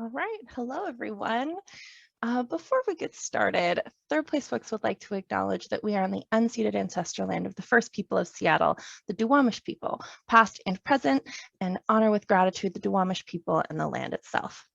All right. Hello, everyone. Before we get started, Third Place Books would like to acknowledge that we are on the unceded ancestral land of the first people of Seattle, the Duwamish people, past and present, and honor with gratitude the Duwamish people and the land itself.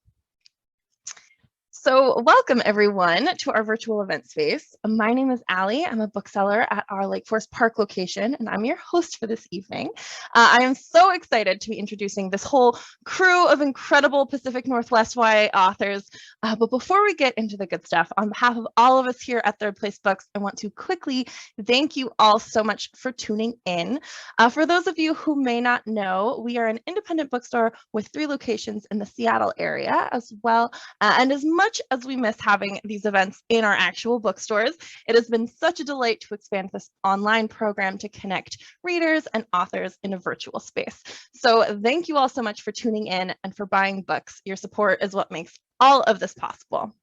So welcome everyone to our virtual event space. My name is Allie. I'm a bookseller at our Lake Forest Park location, and I'm your host for this evening. I am so excited to be introducing this whole crew of incredible Pacific Northwest YA authors. But before we get into the good stuff, on behalf of all of us here at Third Place Books, I want to quickly thank you all so much for tuning in. For those of you who may not know, we are an independent bookstore with 3 locations in the Seattle area as well. And as much as we miss having these events in our actual bookstores, it has been such a delight to expand this online program to connect readers and authors in a virtual space. So thank you all so much for tuning in and for buying books. Your support is what makes all of this possible.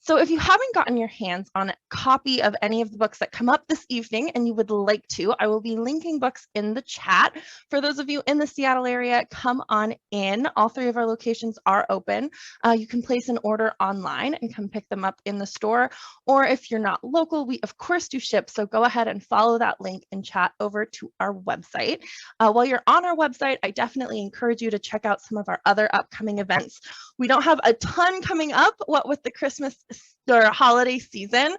So if you haven't gotten your hands on a copy of any of the books that come up this evening and you would like to, I will be linking books in the chat. For those of you in the Seattle area, come on in. All 3 of our locations are open. You can place an order online and come pick them up in the store. Or if you're not local, we of course do ship. So go ahead and follow that link and chat over to our website. While you're on our website, I definitely encourage you to check out some of our other upcoming events. We don't have a ton coming up, what with the Christmas or holiday season,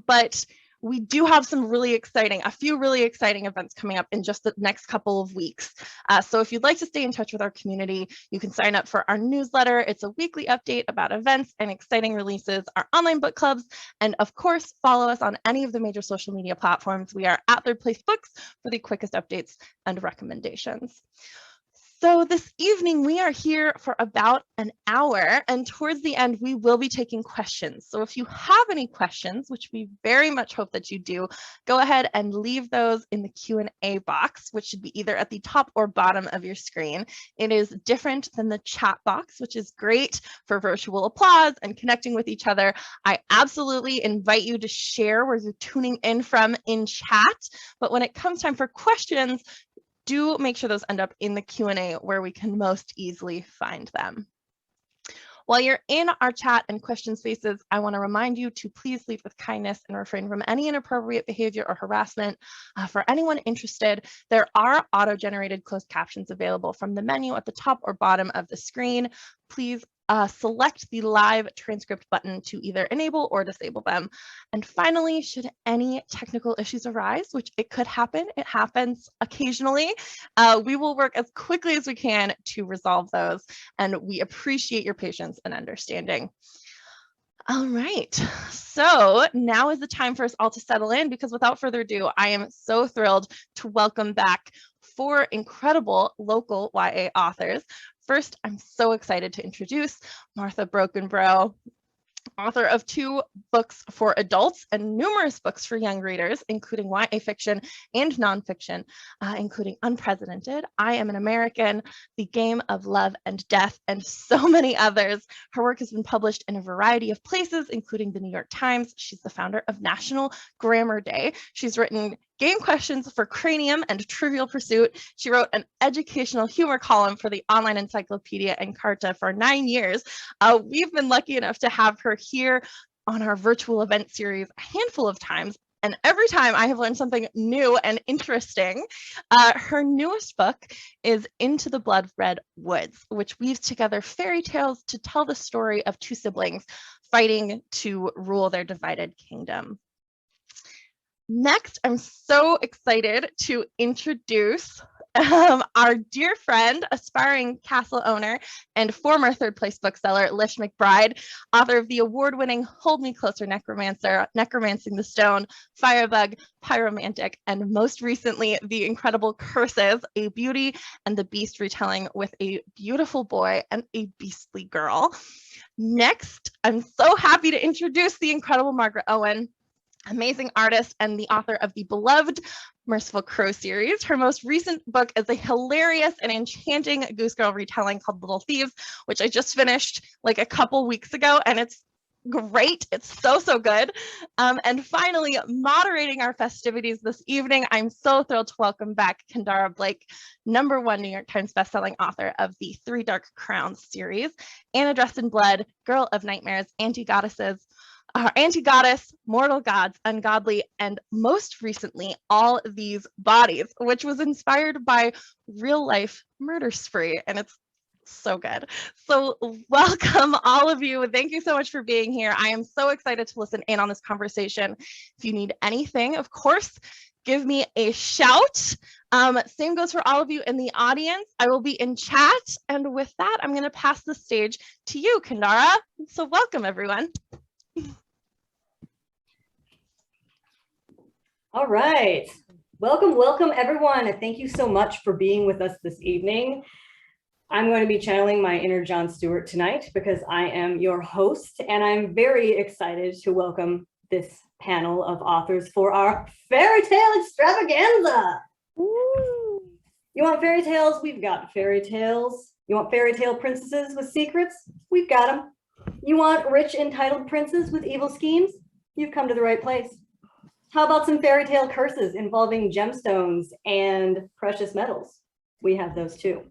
but we do have some a few really exciting events coming up in just the next couple of weeks. So if you'd like to stay in touch with our community, you can sign up for our newsletter. It's a weekly update about events and exciting releases, our online book clubs, and of course, follow us on any of the major social media platforms. We are at Third Place Books for the quickest updates and recommendations. So this evening, we are here for about an hour, and towards the end, we will be taking questions. So if you have any questions, which we very much hope that you do, go ahead and leave those in the Q&A box, which should be either at the top or bottom of your screen. It is different than the chat box, which is great for virtual applause and connecting with each other. I absolutely invite you to share where you're tuning in from in chat, but when it comes time for questions, do make sure those end up in the Q&A where we can most easily find them. While you're in our chat and question spaces, I want to remind you to please leave with kindness and refrain from any inappropriate behavior or harassment. For anyone interested, there are auto-generated closed captions available from the menu at the top or bottom of the screen. Please select the live transcript button to either enable or disable them. And finally, should any technical issues arise, which it could happen, it happens occasionally, we will work as quickly as we can to resolve those. And we appreciate your patience and understanding. All right, so now is the time for us all to settle in, because without further ado, I am so thrilled to welcome back 4 incredible local YA authors. First, I'm so excited to introduce Martha Brockenbrough, author of 2 books for adults and numerous books for young readers, including YA fiction and nonfiction, including Unprecedented, I Am an American, The Game of Love and Death, and so many others. Her work has been published in a variety of places, including the New York Times. She's the founder of National Grammar Day. She's written game questions for Cranium and Trivial Pursuit. She wrote an educational humor column for the online encyclopedia Encarta for 9 years. We've been lucky enough to have her here on our virtual event series a handful of times, and every time I have learned something new and interesting. Her newest book is Into the Blood-Red Woods, which weaves together fairy tales to tell the story of 2 siblings fighting to rule their divided kingdom. Next, I'm so excited to introduce our dear friend, aspiring castle owner, and former Third Place bookseller, Lish McBride, author of the award-winning Hold Me Closer Necromancer, Necromancing the Stone, Firebug, Pyromantic, and most recently, the incredible Curses, a Beauty and the Beast retelling with a beautiful boy and a beastly girl. Next, I'm so happy to introduce the incredible Margaret Owen, amazing artist and the author of the beloved Merciful Crow series. Her most recent book is a hilarious and enchanting Goose Girl retelling called Little Thieves, which I just finished like a couple weeks ago, and it's great. It's so good. And finally, moderating our festivities this evening, I'm so thrilled to welcome back Kendare Blake, #1 New York Times bestselling author of the Three Dark Crowns series, Anna Dressed in Blood, Girl of Nightmares, Anti-Goddesses, Anti-Goddess, Mortal Gods, Ungodly, and most recently, All These Bodies, which was inspired by real life murder spree. And it's so good. So welcome all of you. Thank you so much for being here. I am so excited to listen in on this conversation. If you need anything, of course, give me a shout. Same goes for all of you in the audience. I will be in chat. And with that, I'm going to pass the stage to you, Kendare. So welcome, everyone. All right. Welcome, everyone. Thank you so much for being with us this evening. I'm going to be channeling my inner Jon Stewart tonight because I am your host, and I'm very excited to welcome this panel of authors for our fairy tale extravaganza. Woo. You want fairy tales? We've got fairy tales. You want fairy tale princesses with secrets? We've got them. You want rich, entitled princes with evil schemes? You've come to the right place. How about some fairy tale curses involving gemstones and precious metals? We have those too.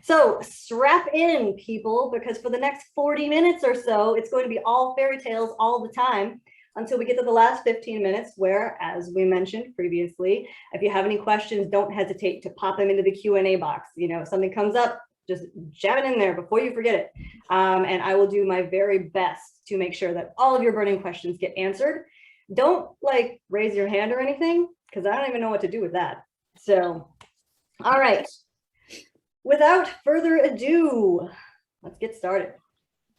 So strap in, people, because for the next 40 minutes or so, it's going to be all fairy tales all the time until we get to the last 15 minutes where, as we mentioned previously, if you have any questions, don't hesitate to pop them into the Q&A box. You know, if something comes up, just jam it in there before you forget it. And I will do my very best to make sure that all of your burning questions get answered. Don't like raise your hand or anything, because I don't even know what to do with that. So, all right. Without further ado, let's get started.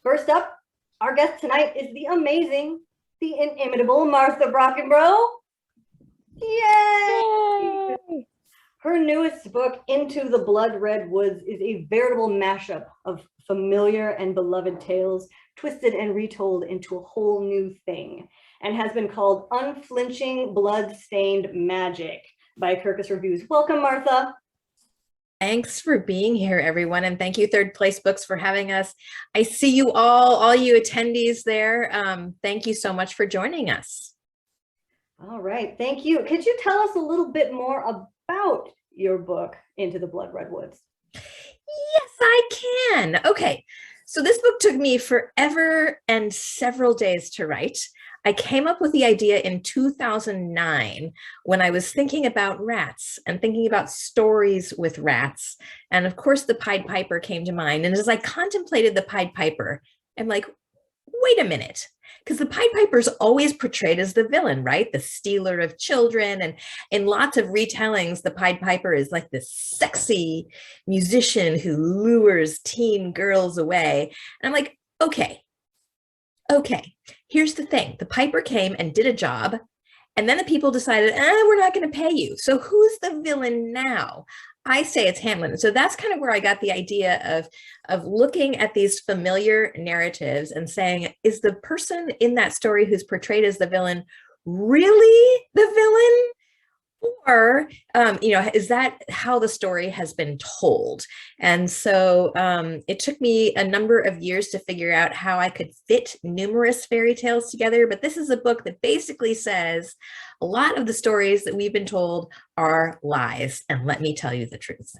First up, our guest tonight is the amazing, the inimitable Martha Brockenbrough. Yay! Yay! Her newest book, Into the Blood-Red Woods, is a veritable mashup of familiar and beloved tales, twisted and retold into a whole new thing, and has been called Unflinching Blood-Stained Magic by Kirkus Reviews. Welcome, Martha. Thanks for being here, everyone. And thank you, Third Place Books, for having us. I see you all you attendees there. Thank you so much for joining us. All right, thank you. Could you tell us a little bit more about your book, Into the Blood-Red Woods? Yes, I can. Okay, so this book took me forever and several days to write. I came up with the idea in 2009 when I was thinking about rats and thinking about stories with rats. And of course, the Pied Piper came to mind. And as I contemplated the Pied Piper, I'm like, wait a minute, because the Pied Piper is always portrayed as the villain, right? The stealer of children. And in lots of retellings, the Pied Piper is like this sexy musician who lures teen girls away. And I'm like, okay, here's the thing. The Piper came and did a job, and then the people decided, we're not going to pay you. So who's the villain now? I say it's Hamlet. So that's kind of where I got the idea of looking at these familiar narratives and saying, is the person in that story who's portrayed as the villain really the villain? Or, is that how the story has been told? And so it took me a number of years to figure out how I could fit numerous fairy tales together. But this is a book that basically says a lot of the stories that we've been told are lies. And let me tell you the truth.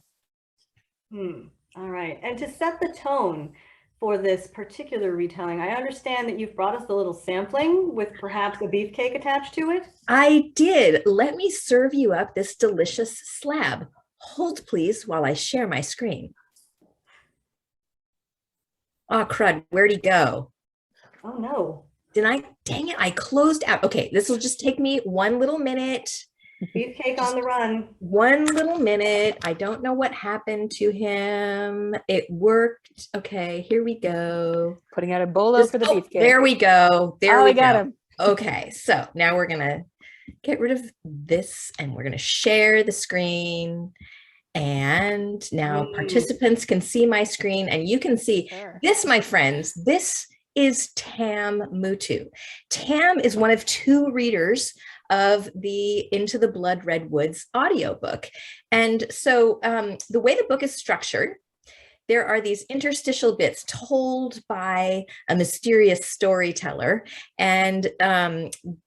All right. And to set the tone for this particular retelling, I understand that you've brought us a little sampling with perhaps a beefcake attached to it. I did. Let me serve you up this delicious slab. Hold, please, while I share my screen. Oh, crud. Where'd he go? Oh, no. Dang it, I closed out. Okay, this will just take me one little minute. Beefcake on the run. One little minute. I don't know what happened to him. It worked. Okay, here we go. Putting out a bolo for the beefcake. There we go. There we got go. him. Okay, so now we're gonna get rid of this and we're gonna share the screen. And now participants can see my screen and you can see this, my friends. This is Tam Mutu. Tam is one of 2 readers of the Into the Blood-Red Woods audiobook. And so the way the book is structured, there are these interstitial bits told by a mysterious storyteller, and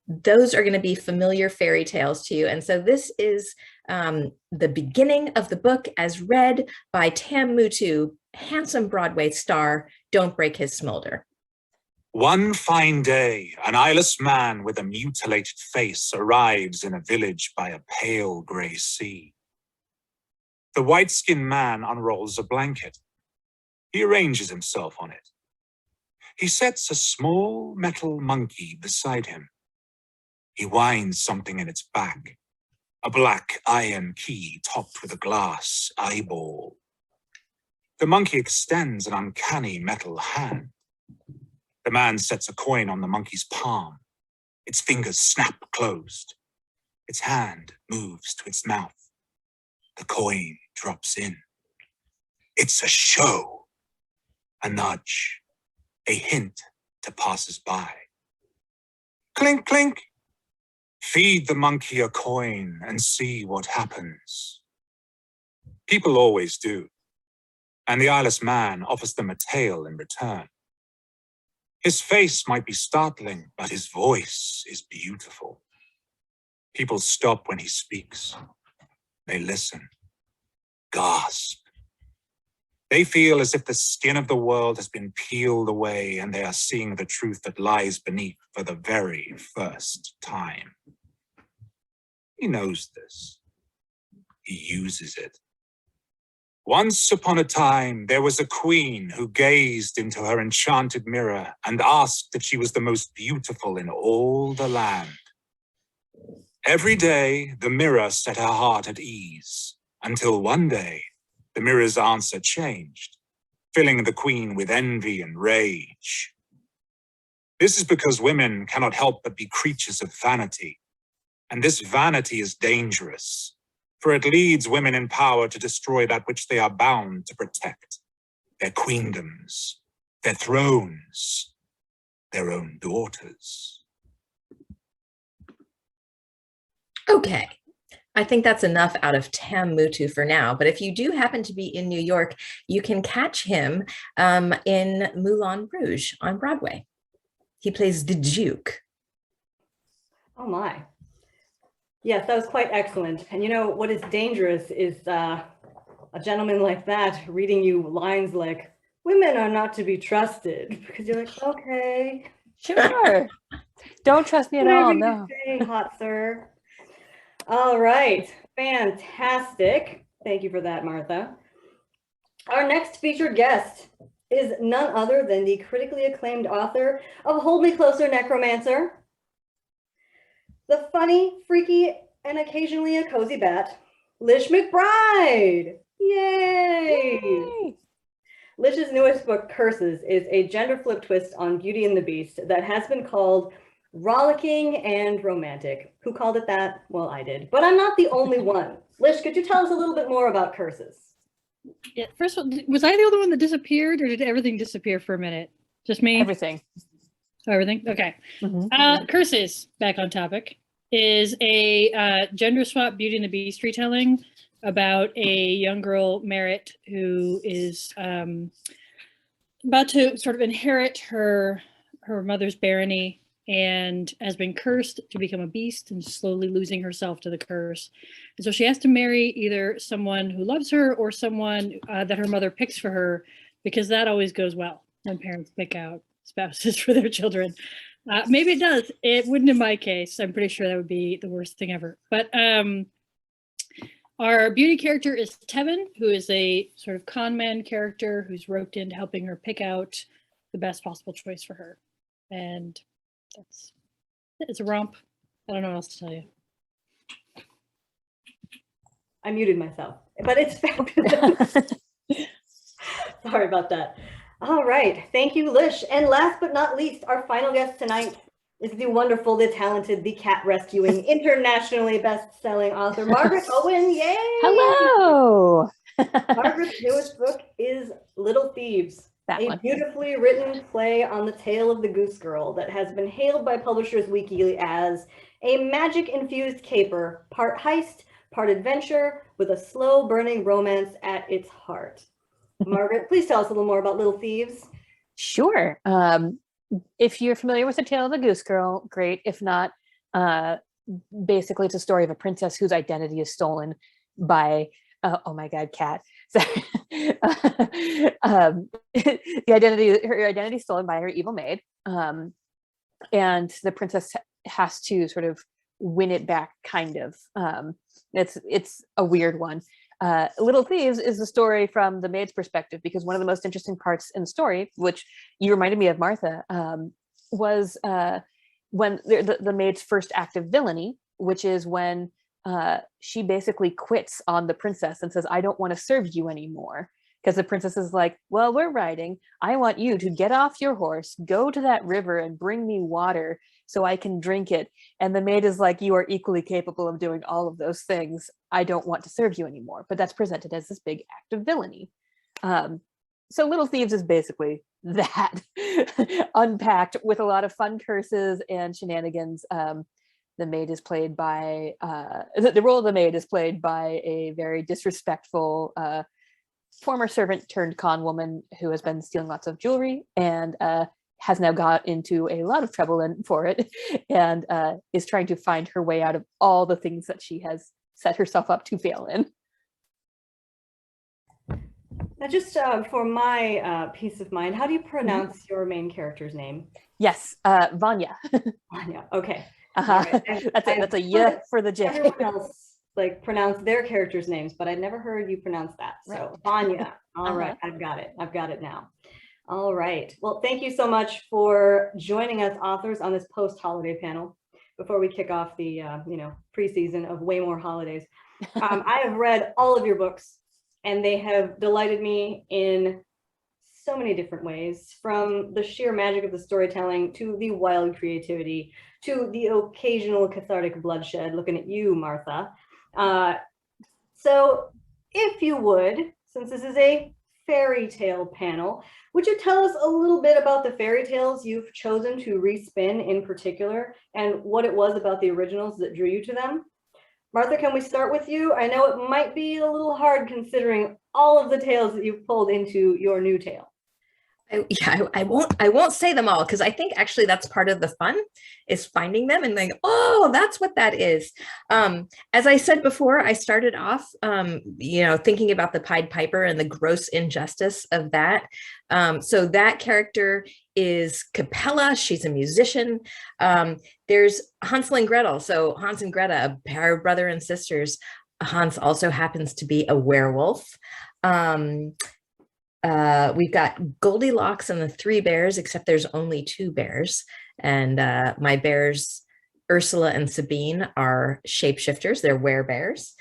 those are going to be familiar fairy tales to you. And so this is the beginning of the book as read by Tam Mutu, handsome Broadway star. Don't break his smolder. One fine day, an eyeless man with a mutilated face arrives in a village by a pale grey sea. The white-skinned man unrolls a blanket. He arranges himself on it. He sets a small metal monkey beside him. He winds something in its back, a black iron key topped with a glass eyeball. The monkey extends an uncanny metal hand. The man sets a coin on the monkey's palm. Its fingers snap closed. Its hand moves to its mouth. The coin drops in. It's a show, a nudge, a hint to passers-by. Clink, clink. Feed the monkey a coin and see what happens. People always do, and the eyeless man offers them a tale in return. His face might be startling, but his voice is beautiful. People stop when he speaks. They listen, gasp. They feel as if the skin of the world has been peeled away and they are seeing the truth that lies beneath for the very first time. He knows this. He uses it. Once upon a time, there was a queen who gazed into her enchanted mirror and asked if she was the most beautiful in all the land. Every day, the mirror set her heart at ease, until one day, the mirror's answer changed, filling the queen with envy and rage. This is because women cannot help but be creatures of vanity, and this vanity is dangerous. For it leads women in power to destroy that which they are bound to protect, their queendoms, their thrones, their own daughters. Okay, I think that's enough out of Tam Mutu for now, but if you do happen to be in New York, you can catch him in Moulin Rouge on Broadway. He plays the Duke. Oh my. Yes, that was quite excellent. And you know, what is dangerous is a gentleman like that reading you lines like, women are not to be trusted, because you're like, okay. Sure. Don't trust me at all, no. Say, hot sir. All right, fantastic. Thank you for that, Martha. Our next featured guest is none other than the critically acclaimed author of Hold Me Closer, Necromancer, the funny, freaky, and occasionally a cozy bat, Lish McBride. Yay! Yay! Lish's newest book, Curses, is a gender flip twist on Beauty and the Beast that has been called rollicking and romantic. Who called it that? Well, I did, but I'm not the only one. Lish, could you tell us a little bit more about Curses? Yeah, first of all, was I the only one that disappeared, or did everything disappear for a minute? Just me? Everything. Oh, everything? Okay. Mhm. Curses, back on topic, is a gender swap Beauty and the Beast retelling about a young girl, Merit, who is about to sort of inherit her mother's barony and has been cursed to become a beast and slowly losing herself to the curse. And so she has to marry either someone who loves her or someone that her mother picks for her, because that always goes well when parents pick out spouses for their children. Maybe it does. It wouldn't in my case. I'm pretty sure that would be the worst thing ever. But our beauty character is Tevin, who is a sort of con man character who's roped into helping her pick out the best possible choice for her. And it's a romp. I don't know what else to tell you. I muted myself, but it's fabulous. Sorry about that. All right, thank you, Lish. And last but not least, our final guest tonight is the wonderful, the talented, the cat rescuing, internationally best-selling author, Margaret Owen. Yay! Hello. Margaret's newest book is Little Thieves, That a one. beautifully written play on the tale of the Goose Girl that has been hailed by Publishers Weekly as a magic-infused caper, part heist, part adventure, with a slow-burning romance at its heart. Margaret, please tell us a little more about Little Thieves. Sure. If you're familiar with the tale of the Goose Girl, great. If not, basically it's a story of a princess whose identity is stolen by, oh my God, cat. Sorry. Her identity is stolen by her evil maid. And the princess has to sort of win it back, kind of. It's a weird one. Little Thieves is the story from the maid's perspective, because one of the most interesting parts in the story, which you reminded me of, Martha, was when the maid's first act of villainy, which is when she basically quits on the princess and says, I don't want to serve you anymore. Because the princess is like, well, we're riding. I want you to get off your horse, go to that river and bring me water so I can drink it. And the maid is like, you are equally capable of doing all of those things. I don't want to serve you anymore. But that's presented as this big act of villainy. So Little Thieves is basically that, unpacked with a lot of fun curses and shenanigans. The maid is played by, the role of the maid is played by a very disrespectful former servant turned con woman who has been stealing lots of jewelry and has now got into a lot of trouble for it, and is trying to find her way out of all the things that she has set herself up to fail in. Now, just for my peace of mind, how do you pronounce your main character's name? Yes, Vanya. Vanya. Okay. Right. That's a yeah for the J. Everyone else pronounce their characters' names, but I never heard you pronounce that. So right. Vanya. All right, I've got it now. All right. Well, thank you so much for joining us authors on this post-holiday panel before we kick off the preseason of way more holidays. I have read all of your books, and they have delighted me in so many different ways, from the sheer magic of the storytelling to the wild creativity to the occasional cathartic bloodshed. Looking at you, Martha. So if you would, since this is a fairy tale panel, would you tell us a little bit about the fairy tales you've chosen to respin in particular, and what it was about the originals that drew you to them? Martha, can we start with you? I know it might be a little hard considering all of the tales that you've pulled into your new tale. I won't say them all, because I think actually that's part of the fun, is finding them and think, oh, that's what that is. As I said before, I started off, thinking about the Pied Piper and the gross injustice of that. So that character is Capella. She's a musician. There's Hansel and Gretel. So Hans and Greta, a pair of brother and sisters. Hans also happens to be a werewolf. We've got Goldilocks and the Three Bears, except there's only two bears. And my bears, Ursula and Sabine, are shapeshifters. They're werebears.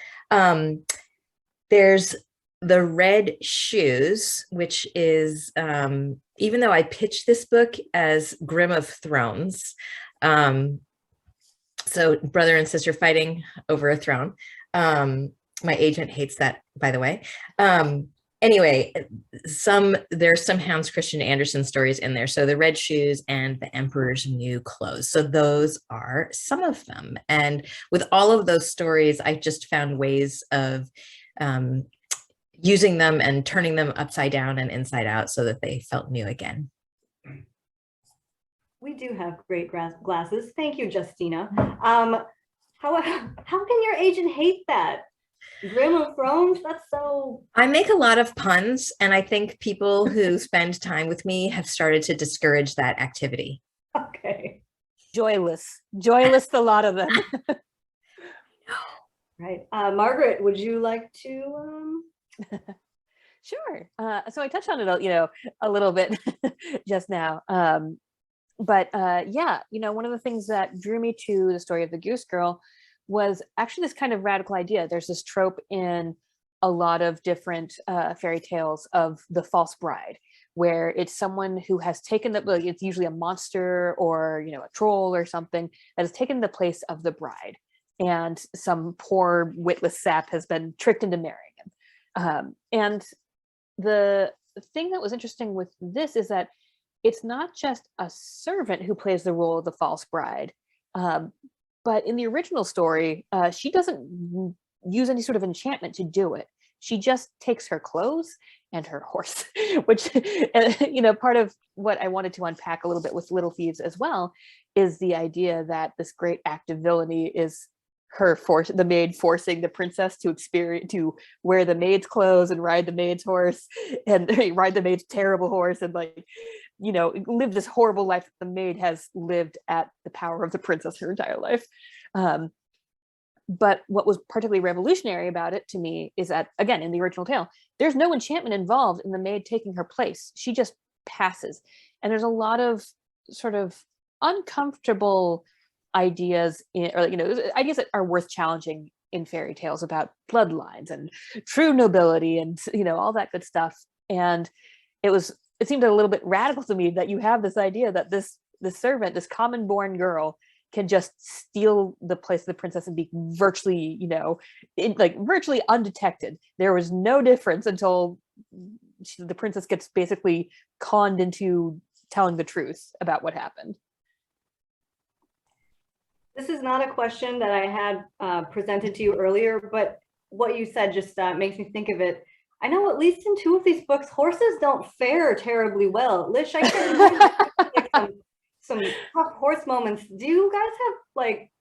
There's the Red Shoes, which is, even though I pitched this book as Grimm of Thrones, so brother and sister fighting over a throne. My agent hates that, by the way. Anyway, there's some Hans Christian Andersen stories in there. So the Red Shoes and the Emperor's New Clothes. So those are some of them. And with all of those stories, I just found ways of using them and turning them upside down and inside out so that they felt new again. We do have great glasses. Thank you, Justina. How can your agent hate that? Grimm of Thrones? That's so... I make a lot of puns, and I think people who spend time with me have started to discourage that activity. Okay. Joyless, the lot of them. Right. Margaret, would you like to... Sure. So I touched on it, a little bit just now. But one of the things that drew me to the story of the Goose Girl was actually this kind of radical idea. There's this trope in a lot of different fairy tales of the false bride, where it's someone who has taken it's usually a monster or, a troll or something that has taken the place of the bride. And some poor witless sap has been tricked into marrying him. And the thing that was interesting with this is that it's not just a servant who plays the role of the false bride. But in the original story, she doesn't use any sort of enchantment to do it. She just takes her clothes and her horse, which, you know, part of what I wanted to unpack a little bit with Little Thieves as well is the idea that this great act of villainy is the maid forcing the princess to wear the maid's clothes and ride the maid's horse and ride the maid's terrible horse and, like, you know, live this horrible life that the maid has lived at the power of the princess her entire life. But what was particularly revolutionary about it to me is that, again, in the original tale, there's no enchantment involved in the maid taking her place. She just passes. And there's a lot of sort of uncomfortable ideas or, you know, ideas that are worth challenging in fairy tales about bloodlines and true nobility and, you know, all that good stuff. And it seemed a little bit radical to me that you have this idea that this servant, this common born girl, can just steal the place of the princess and be virtually, you know, virtually undetected. There was no difference until the princess gets basically conned into telling the truth about what happened. This is not a question that I had presented to you earlier, but what you said just makes me think of it. I know at least in 2 of these books, horses don't fare terribly well. Lish, I can remember some tough horse moments. Do you guys have like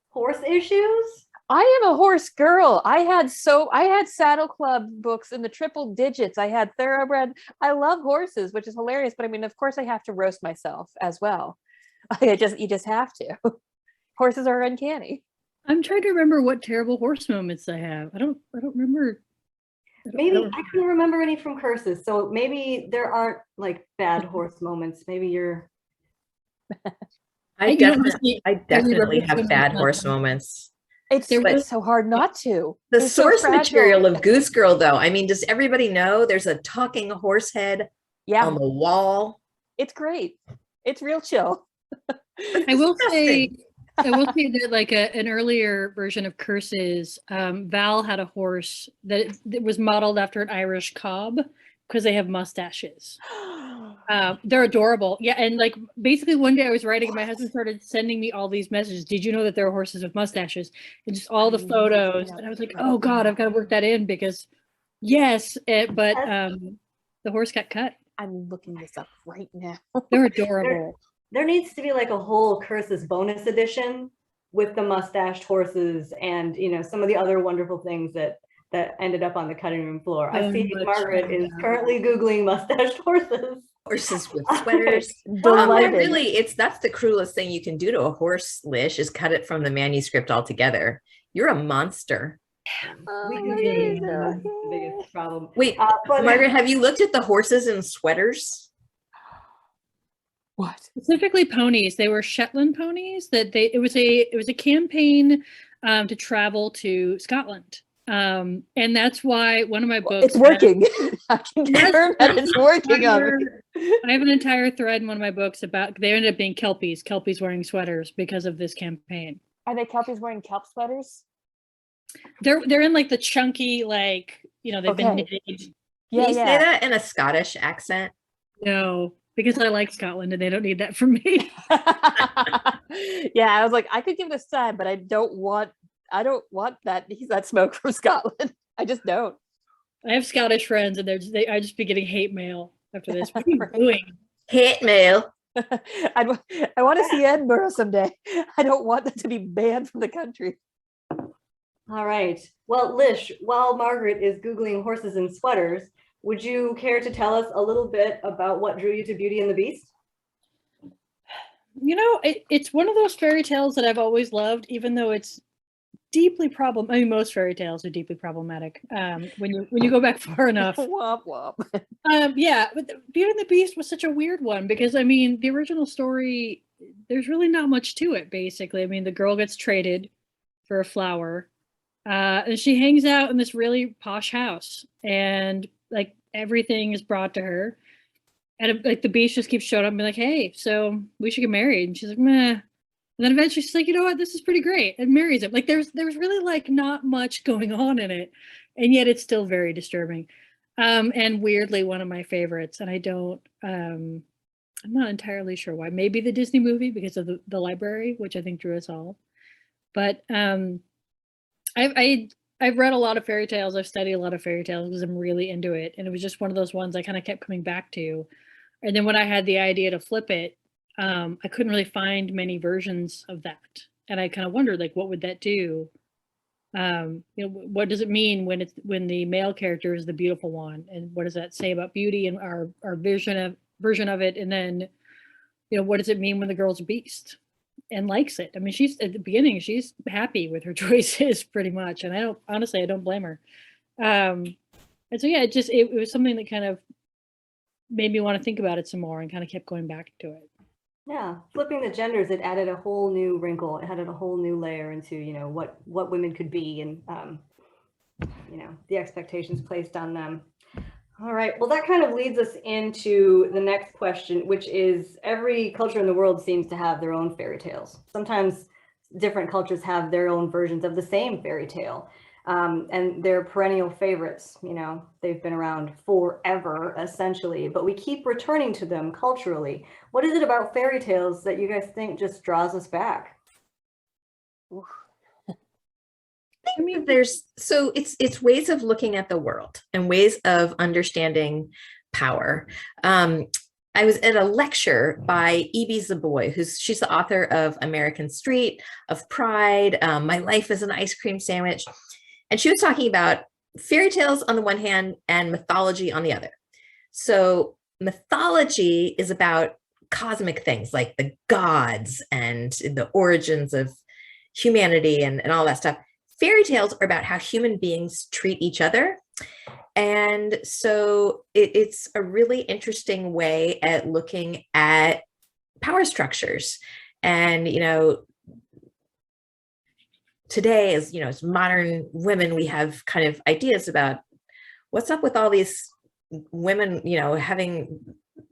horse issues? I am a horse girl. I had Saddle Club books in the triple digits. I had Thoroughbred. I love horses, which is hilarious. But I mean, of course, I have to roast myself as well. You just have to. Horses are uncanny. I'm trying to remember what terrible horse moments I have. I don't remember. Maybe I couldn't remember any from Curses, so maybe there aren't like bad horse moments. Maybe you're. I definitely have bad horse moments. It's so hard not to. The source material of Goose Girl, though, I mean, does everybody know there's a talking horse head on the wall? It's great. It's real chill. I will say that, like an earlier version of Curses, Val had a horse that was modeled after an Irish cob because they have mustaches. They're adorable. Yeah, and like basically one day I was writing and my husband started sending me all these messages. Did you know that there are horses with mustaches? And just all the photos. And I was like, oh God, I've got to work that in because yes, but the horse got cut. I'm looking this up right now. They're adorable. There needs to be like a whole Curses bonus edition with the mustached horses and, you know, some of the other wonderful things that ended up on the cutting room floor. I see Margaret is currently Googling mustached horses. Horses with sweaters. That's the cruelest thing you can do to a horse, Lish, is cut it from the manuscript altogether. You're a monster. The biggest problem. Wait, Margaret, have you looked at the horses in sweaters? What? Specifically ponies. They were Shetland ponies. It was a campaign to travel to Scotland. And that's why one of my books. It's working. I can confirm that it's working. I have an entire thread in one of my books about they ended up being Kelpies wearing sweaters because of this campaign. Are they Kelpies wearing kelp sweaters? They're in like the chunky, like, you know, they've been knitted. Can you say that in a Scottish accent? No, because I like Scotland and they don't need that from me. Yeah, I was like, I could give it a sign, but I don't want that smoke from Scotland. I just don't. I have Scottish friends and I just be getting hate mail after this. What are you doing? Hate mail. I want to see Edinburgh someday. I don't want that to be banned from the country. All right. Well, Lish, while Margaret is Googling horses and sweaters, would you care to tell us a little bit about what drew you to Beauty and the Beast? You know, it's one of those fairy tales that I've always loved, even though it's deeply problematic. I mean, most fairy tales are deeply problematic when you go back far enough. Womp womp. Yeah, but Beauty and the Beast was such a weird one because, I mean, the original story, there's really not much to it, basically. I mean, the girl gets traded for a flower. And she hangs out in this really posh house and like everything is brought to her. And like the beast just keeps showing up and be like, hey, so we should get married. And she's like, meh. And then eventually she's like, you know what, this is pretty great. And marries him. Like there's really like not much going on in it. And yet it's still very disturbing. And weirdly one of my favorites. And I'm not entirely sure why. Maybe the Disney movie because of the library, which I think drew us all. But I I've read a lot of fairy tales. I've studied a lot of fairy tales because I'm really into it. And it was just one of those ones I kind of kept coming back to. And then when I had the idea to flip it, I couldn't really find many versions of that. And I kind of wondered, like, what would that do? You know, what does it mean when the male character is the beautiful one? And what does that say about beauty and our version of it? And then, you know, what does it mean when the girl's a beast and likes it? I mean, she's at the beginning, she's happy with her choices pretty much. And I don't blame her. And so, yeah, it was something that kind of made me want to think about it some more and kind of kept going back to it. Yeah, flipping the genders, it added a whole new wrinkle. It added a whole new layer into, you know, what women could be and, you know, the expectations placed on them. All right, well, that kind of leads us into the next question, which is every culture in the world seems to have their own fairy tales. Sometimes different cultures have their own versions of the same fairy tale. And they're perennial favorites, you know, they've been around forever, essentially, but we keep returning to them culturally. What is it about fairy tales that you guys think just draws us back? I mean, it's ways of looking at the world and ways of understanding power. I was at a lecture by E.B. Zaboy, she's the author of American Street, of Pride, My Life as an Ice Cream Sandwich. And she was talking about fairy tales on the one hand and mythology on the other. So mythology is about cosmic things like the gods and the origins of humanity and all that stuff. Fairy tales are about how human beings treat each other. And so it's a really interesting way at looking at power structures. And, you know, today, as you know, as modern women, we have kind of ideas about what's up with all these women, you know, having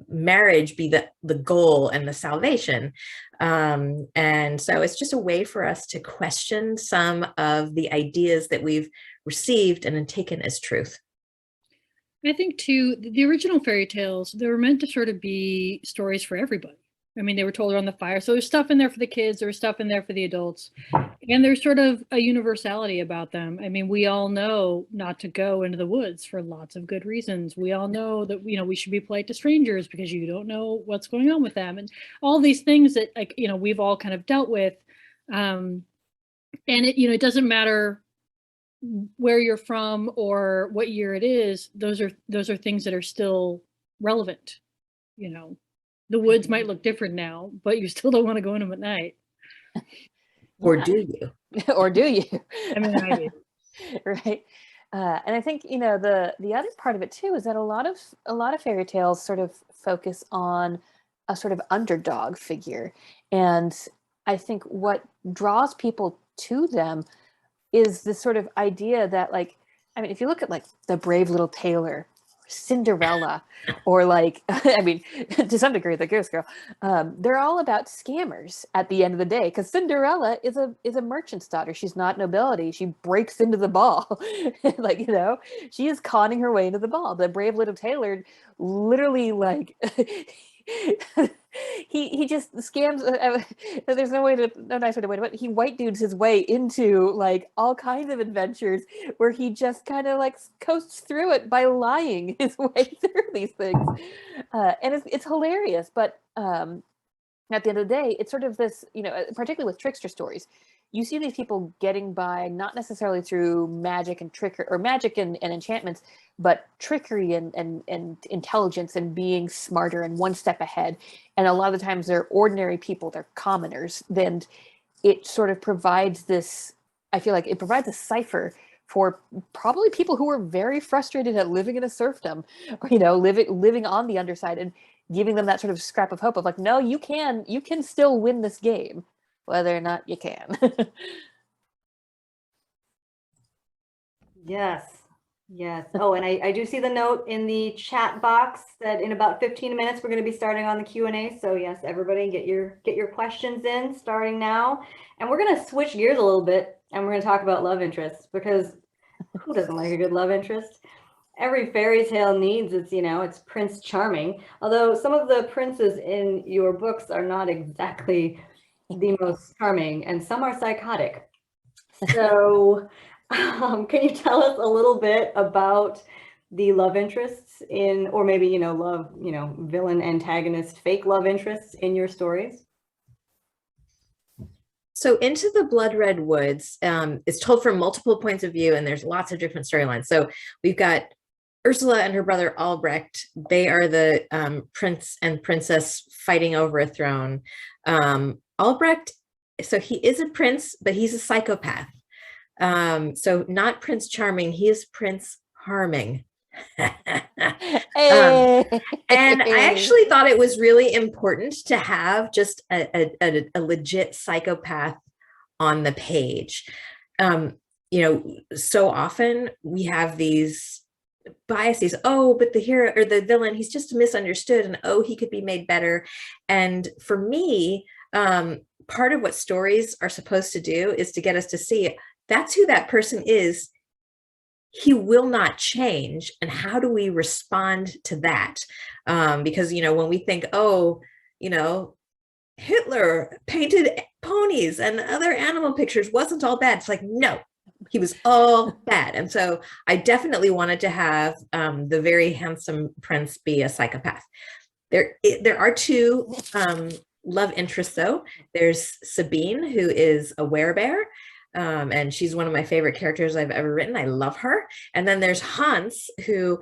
marriage be the goal and the salvation. And so it's just a way for us to question some of the ideas that we've received and then taken as truth. I think too, the original fairy tales, they were meant to sort of be stories for everybody. I mean, they were told around the fire. So there's stuff in there for the kids, there's stuff in there for the adults. And there's sort of a universality about them. I mean, we all know not to go into the woods for lots of good reasons. We all know that, you know, we should be polite to strangers because you don't know what's going on with them. And all these things that, like, you know, we've all kind of dealt with. And it, you know, it doesn't matter where you're from or what year it is. Those are things that are still relevant, you know. The woods might look different now, but you still don't want to go in them at night. Or do you? Or do you? I mean, I do. Right. And I think, you know, the other part of it too is that a lot of fairy tales sort of focus on a sort of underdog figure. And I think what draws people to them is this sort of idea that, like, I mean, if you look at like The Brave Little Tailor, Cinderella, or like, I mean, to some degree, the Goose Girl, they're all about scammers at the end of the day, because Cinderella is a merchant's daughter. She's not nobility. She breaks into the ball. Like, you know, she is conning her way into the ball. The Brave Little Tailor literally, like, he just scams. There's no nice way to put it. He white dudes his way into like all kinds of adventures where he just kind of like coasts through it by lying his way through these things, and it's hilarious. But at the end of the day, it's sort of this, you know, particularly with trickster stories, you see these people getting by not necessarily through magic and trickery or magic and enchantments, but trickery and intelligence and being smarter and one step ahead. And a lot of the times they're ordinary people, they're commoners. Then it sort of provides this, I feel like it provides a cipher for probably people who are very frustrated at living in a serfdom, or, you know, living on the underside, and giving them that sort of scrap of hope of like, no, you can still win this game, whether or not you can. Yes. Oh, and I do see the note in the chat box that in about 15 minutes we're going to be starting on the Q&A. So yes, everybody get your questions in starting now. And we're going to switch gears a little bit and we're going to talk about love interests, because who doesn't like a good love interest? Every fairy tale needs its, you know, its Prince Charming. Although some of the princes in your books are not exactly the most charming, and some are psychotic. So Can you tell us a little bit about the love interests in, or maybe, love, villain, antagonist, fake love interests in your stories? So Into the Blood Red Woods is told from multiple points of view, and there's lots of different storylines. So we've got Ursula and her brother Albrecht. They are the prince and princess fighting over a throne. Albrecht, so he is a prince, but he's a psychopath. So not Prince Charming, he is Prince Harming. And I actually thought it was really important to have just a legit psychopath on the page. So often we have these biases. Oh, but the hero or the villain, he's just misunderstood, and oh, he could be made better. And for me, part of what stories are supposed to do is to get us to see that's who that person is. He will not change. And how do we respond to that? Because, when we think, oh, Hitler painted ponies and other animal pictures wasn't all bad. It's like, no, he was all bad. And so I definitely wanted to have the very handsome prince be a psychopath. There are two love interests, though. There's Sabine, who is a werebear. And she's one of my favorite characters I've ever written. I love her. And then there's Hans, who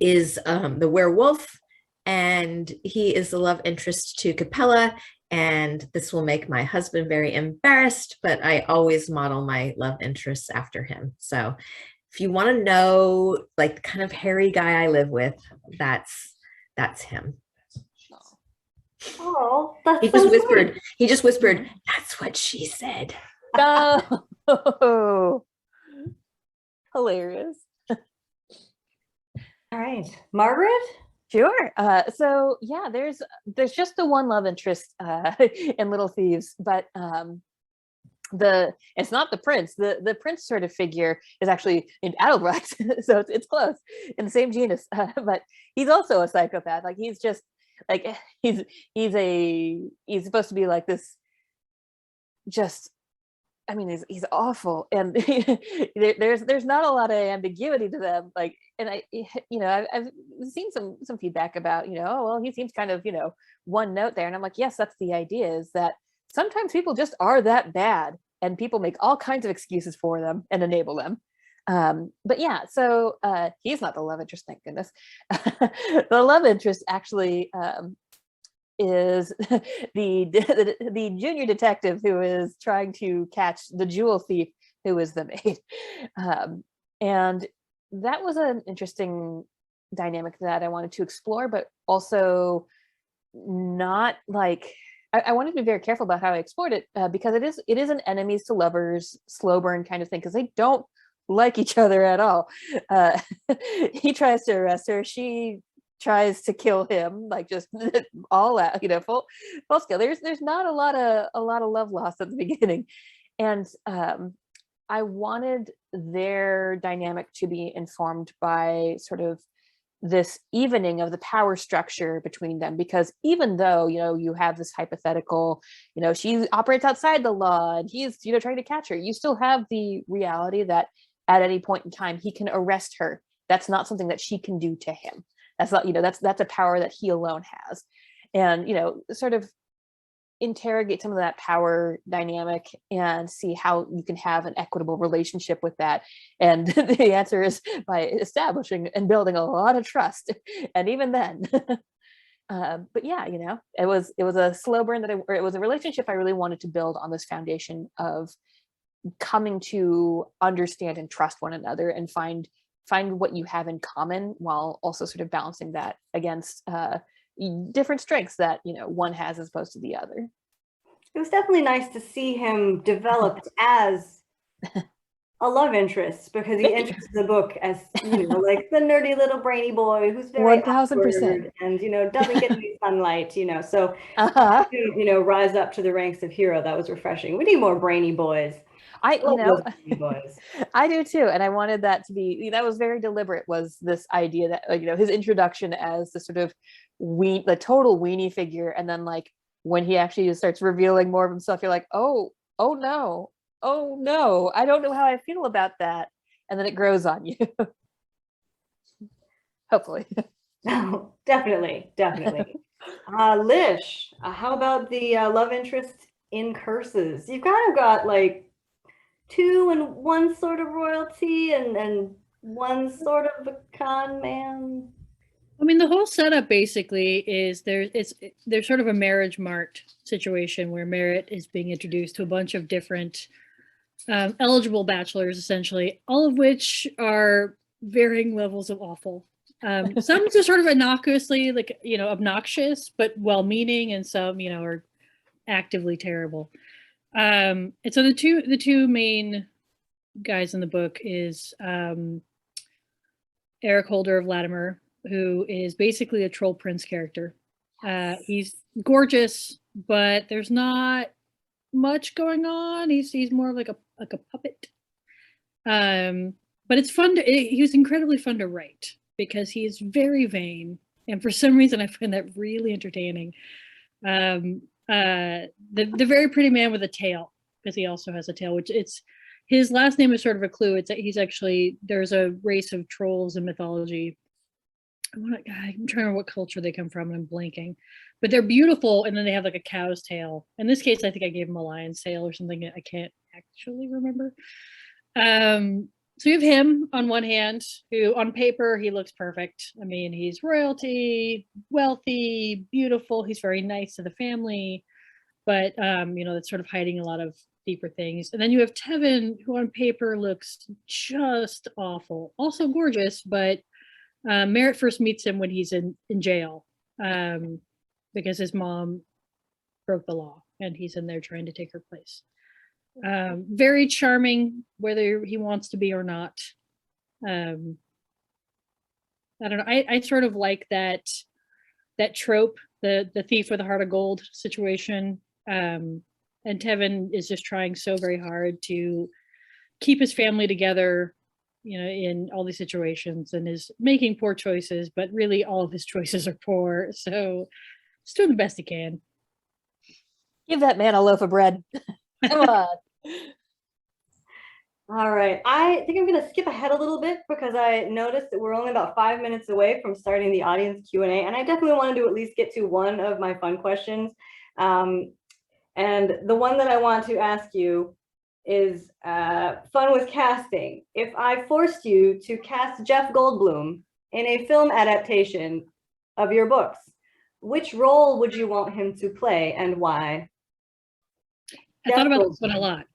is the werewolf, and he is the love interest to Capella. And this will make my husband very embarrassed, but I always model my love interests after him. So if you want to know, like, the kind of hairy guy I live with, that's him. Oh, that's He just whispered, that's what she said. Oh, hilarious. All right, Margaret? Sure. So yeah, there's just the one love interest in Little Thieves, but it's not the prince. The prince sort of figure is actually in Albrecht, so it's close, in the same genus, but he's also a psychopath. Like, he's just like, he's supposed to be like this, just, I mean, he's awful, and there's not a lot of ambiguity to them. Like, and I've seen some feedback about, oh, well, he seems kind of, one note there, and I'm like, yes, that's the idea, is that sometimes people just are that bad, and people make all kinds of excuses for them and enable them. But yeah, so he's not the love interest, thank goodness. The love interest actually is the junior detective who is trying to catch the jewel thief, who is the maid. And that was an interesting dynamic that I wanted to explore, but also not like, I wanted to be very careful about how I explored it, because it is an enemies to lovers slow burn kind of thing, because they don't like each other at all. He tries to arrest her, she tries to kill him, like, just all out, full scale. There's not a lot of love lost at the beginning, and I wanted their dynamic to be informed by sort of this evening of the power structure between them, because even though you have this hypothetical, she operates outside the law and he's trying to catch her, you still have the reality that at any point in time he can arrest her. That's not something that she can do to him. That's not, that's a power that he alone has. And sort of interrogate some of that power dynamic and see how you can have an equitable relationship with that. And the answer is by establishing and building a lot of trust. And even then, but yeah, it was a slow burn it was a relationship I really wanted to build on this foundation of coming to understand and trust one another and find what you have in common, while also sort of balancing that against different strengths that one has as opposed to the other. It was definitely nice to see him developed as a love interest, because he enters the book as like the nerdy little brainy boy who's very 1000% and doesn't get any sunlight, so rise up to the ranks of hero. That was refreshing. We need more brainy boys. I do too, and I wanted that to be, that was very deliberate, was this idea that his introduction as the sort of the total weenie figure, and then like when he actually starts revealing more of himself, you're like, oh no, oh no, I don't know how I feel about that. And then it grows on you. Hopefully. No, definitely. Lish, how about the love interest in Curses? You've kind of got like two and one sort of royalty and one sort of a con man. I mean, the whole setup basically is there's sort of a marriage marked situation where Merritt is being introduced to a bunch of different eligible bachelors, essentially, all of which are varying levels of awful. Some are sort of innocuously, like, obnoxious, but well-meaning, and some, are actively terrible. And so the two main guys in the book is Eric Holder of Latimer, who is basically a troll prince character. He's gorgeous, but there's not much going on. He's more like a puppet. But it's fun he was incredibly fun to write because he's very vain, and for some reason I find that really entertaining. The very pretty man with a tail, because he also has a tail, which his last name is sort of a clue. It's that he's actually, there's a race of trolls in mythology. I'm trying to remember what culture they come from, and I'm blanking, but they're beautiful, and then they have like a cow's tail. In this case, I think I gave him a lion's tail or something. I can't actually remember. So you have him on one hand, who on paper, he looks perfect. I mean, he's royalty, wealthy, beautiful. He's very nice to the family, but, that's sort of hiding a lot of deeper things. And then you have Tevin, who on paper looks just awful. Also gorgeous, but Merritt first meets him when he's in jail because his mom broke the law and he's in there trying to take her place. Very charming, whether he wants to be or not. I don't know. I sort of like that trope, the thief with a heart of gold situation. And Tevin is just trying so very hard to keep his family together, in all these situations, and is making poor choices, but really all of his choices are poor. So he's doing the best he can. Give that man a loaf of bread. Come on. All right. I think I'm going to skip ahead a little bit because I noticed that we're only about 5 minutes away from starting the audience Q&A, and I definitely wanted to at least get to one of my fun questions. And the one that I want to ask you is fun with casting. If I forced you to cast Jeff Goldblum in a film adaptation of your books, which role would you want him to play and why? I thought about this one a lot.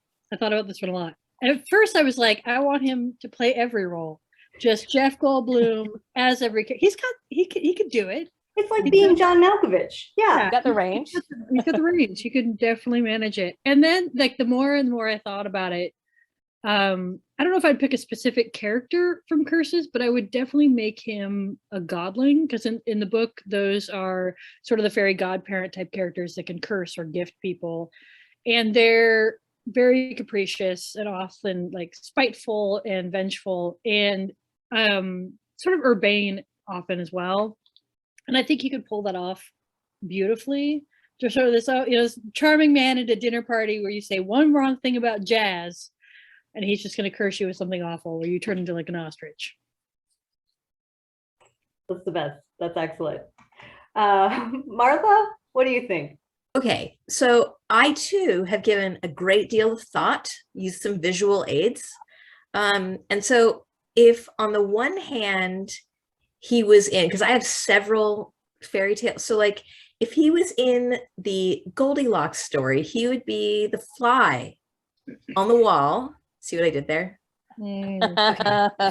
At first I was like, I want him to play every role. Just Jeff Goldblum as every character. He could do it. It's like being John Malkovich. Yeah. Got the range. He's got the range. He could definitely manage it. And then like the more and more I thought about it, I don't know if I'd pick a specific character from Curses, but I would definitely make him a godling, because in the book, those are sort of the fairy godparent type characters that can curse or gift people. And they're very capricious and often like spiteful and vengeful and sort of urbane often as well. And I think he could pull that off beautifully. Just sort of this, charming man at a dinner party where you say one wrong thing about jazz, and he's just going to curse you with something awful, where you turn into like an ostrich. That's the best. That's excellent. Martha, what do you think? Okay, so I too have given a great deal of thought, used some visual aids. And so if on the one hand, he was in, because I have several fairy tales. So like if he was in the Goldilocks story, he would be the fly on the wall. See what I did there? Okay.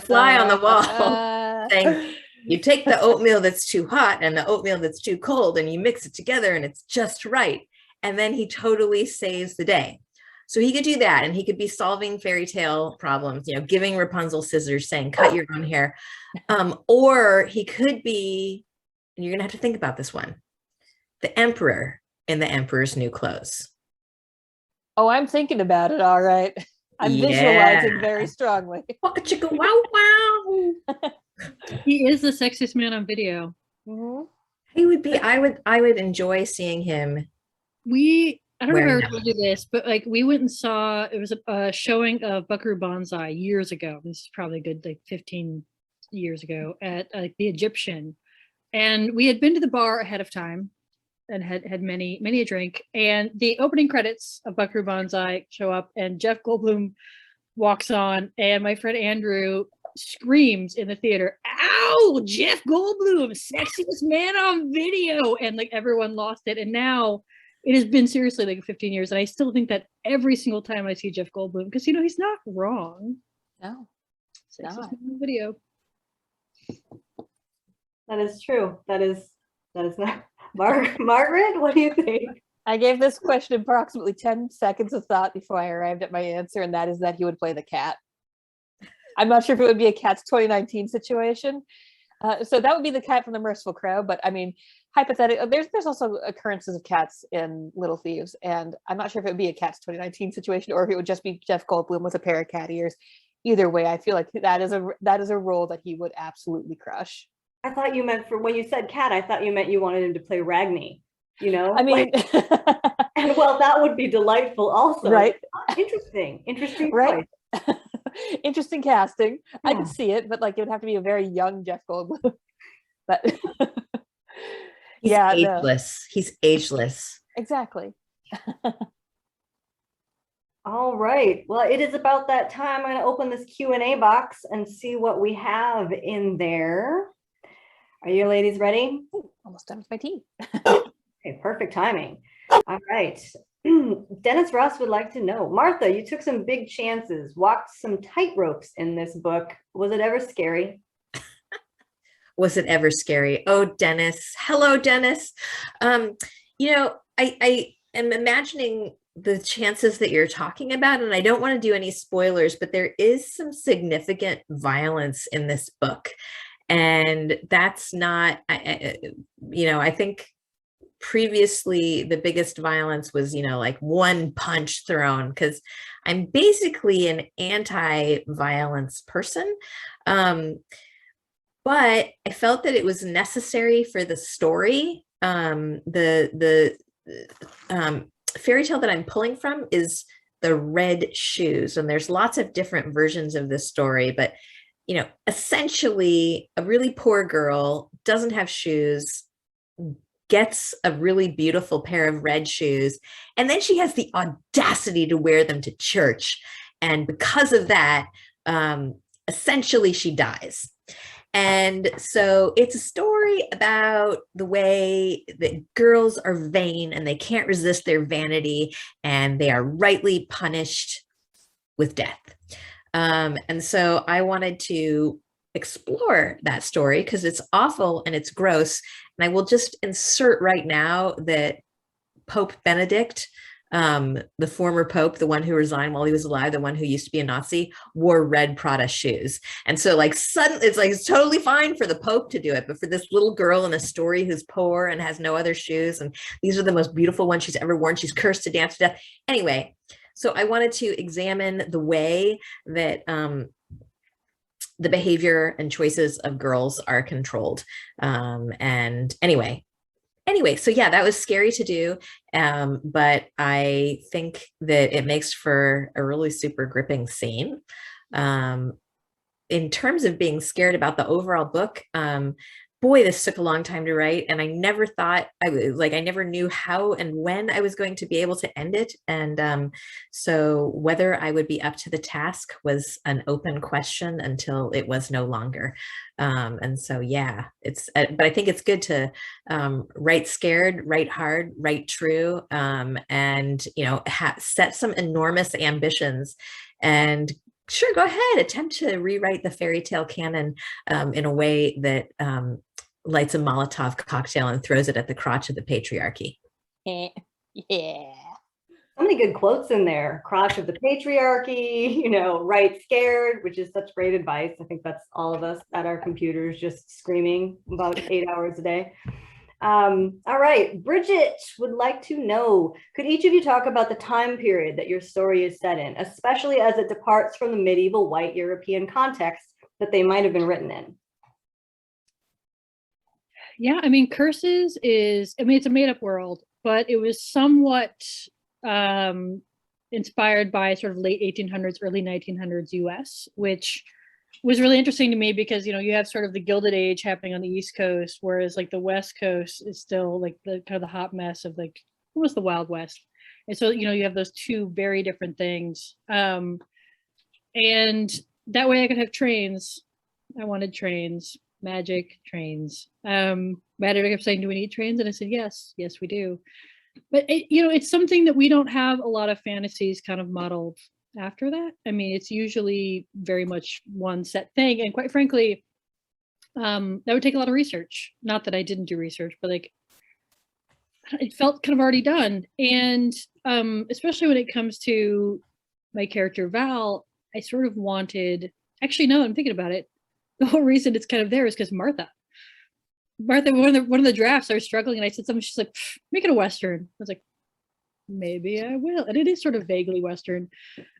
Fly on the wall saying, you take the oatmeal that's too hot and the oatmeal that's too cold and you mix it together and it's just right. And then he totally saves the day. So he could do that, and he could be solving fairy tale problems, giving Rapunzel scissors saying, cut your own hair. Or he could be, and you're going to have to think about this one, the emperor in the Emperor's New Clothes. Oh, I'm thinking about it. All right. I'm visualizing very strongly. Waka chicka wow wow. He is the sexiest man on video. Mm-hmm. He would be, I would enjoy seeing him. We I don't know if I Wearing ever told you this, but like we went and saw, it was a showing of Buckaroo Banzai years ago. This is probably a good like 15 years ago at the Egyptian. And we had been to the bar ahead of time and had many a drink. And the opening credits of Buckaroo Banzai show up and Jeff Goldblum walks on and my friend Andrew screams in the theater, "Ow, Jeff Goldblum, sexiest man on video." And like everyone lost it. And now it has been seriously like 15 years. And I still think that every single time I see Jeff Goldblum, because you know, he's not wrong. No, Sexiest not. man on video. That is true. That is not. Margaret, what do you think? I gave this question approximately 10 seconds of thought before I arrived at my answer, and that is that he would play the cat. I'm not sure if it would be a Cats 2019 situation. So that would be the cat from The Merciful Crow, but I mean, hypothetically, there's also occurrences of cats in Little Thieves, and I'm not sure if it would be a Cats 2019 situation or if it would just be Jeff Goldblum with a pair of cat ears. Either way, I feel like that is a role that he would absolutely crush. I thought you meant, for when you said cat, I thought you meant you wanted him to play Ragni, you know? I mean, and well, that would be delightful also. Right. Interesting Right. choice. Interesting casting. I Yeah. could see it, but like it would have to be a very young Jeff Goldblum. But He's yeah, no, ageless. He's ageless. exactly. All right. Well, it is about that time. I'm going to open this Q&A box and see what we have in there. Are you ladies ready? Ooh, almost done with my tea. Okay, perfect timing. All right. Dennis Ross would like to know, Martha, you took some big chances, walked some tightropes in this book. Was it ever scary? Was it ever scary? Oh, Dennis. Hello, Dennis. You know, I am imagining the chances that you're talking about, and I don't want to do any spoilers, but there is some significant violence in this book. And that's not, you know, I think previously the biggest violence was, you know, like one punch thrown, because I'm basically an anti-violence person. But I felt that it was necessary for the story. The fairy tale that I'm pulling from is The Red Shoes, and there's lots of different versions of this story, but you know, essentially a really poor girl doesn't have shoes, gets a really beautiful pair of red shoes, and then she has the audacity to wear them to church. And because of that, essentially she dies. And so it's a story about the way that girls are vain and they can't resist their vanity, and they are rightly punished with death. And so I wanted to explore that story because it's awful and it's gross. And I will just insert right now that Pope Benedict, the former Pope, the one who resigned while he was alive, the one who used to be a Nazi, wore red Prada shoes. And so like suddenly it's totally fine for the Pope to do it, but for this little girl in a story who's poor and has no other shoes, and these are the most beautiful ones she's ever worn, she's cursed to dance to death. Anyway, so I wanted to examine the way that the behavior and choices of girls are controlled. And anyway, so yeah, that was scary to do. But I think that it makes for a really super gripping scene. In terms of being scared about the overall book, boy, this took a long time to write, and I never thought I never knew how and when I was going to be able to end it. And so whether I would be up to the task was an open question until it was no longer. And so, yeah, but I think it's good to write scared, write hard, write true, and, you know, set some enormous ambitions and sure, go ahead, attempt to rewrite the fairy tale canon in a way that lights a Molotov cocktail and throws it at the crotch of the patriarchy. Yeah. So many good quotes in there. Crotch of the patriarchy, you know, write scared, which is such great advice. I think that's all of us at our computers just screaming about 8 hours a day. All right, Bridget would like to know, could each of you talk about the time period that your story is set in, especially as it departs from the medieval white European context that they might have been written in? Yeah, I mean, Curses is, I mean, it's a made up world, but it was somewhat inspired by sort of late 1800s, early 1900s US, which was really interesting to me because, you know, you have sort of the Gilded Age happening on the East Coast, whereas like the West Coast is still like the kind of the hot mess of like almost the Wild West. And so, you know, you have those two very different things. And that way I could have trains. I wanted trains, magic trains. Matt kept saying, do we need trains? And I said, yes, we do. But you know, it's something that we don't have a lot of fantasies kind of modeled after that. I mean, it's usually very much one set thing. And quite frankly, that would take a lot of research. Not that I didn't do research, but like it felt kind of already done. And especially when it comes to my character Val, I sort of wanted, actually, no, I'm thinking about it. The whole reason it's kind of there is because Martha, one of the drafts I was struggling, and I said something, she's like, make it a Western. I was like, maybe I will. And it is sort of vaguely Western.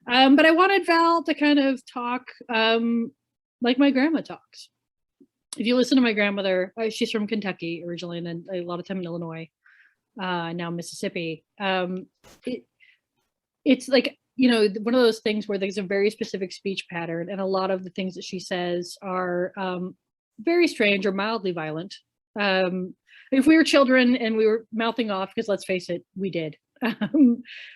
But I wanted Val to kind of talk like my grandma talks. If you listen to my grandmother, she's from Kentucky originally, and then a lot of time in Illinois, now Mississippi. It's like, you know, one of those things where there's a very specific speech pattern, and a lot of the things that she says are very strange or mildly violent. If we were children and we were mouthing off, because let's face it, we did.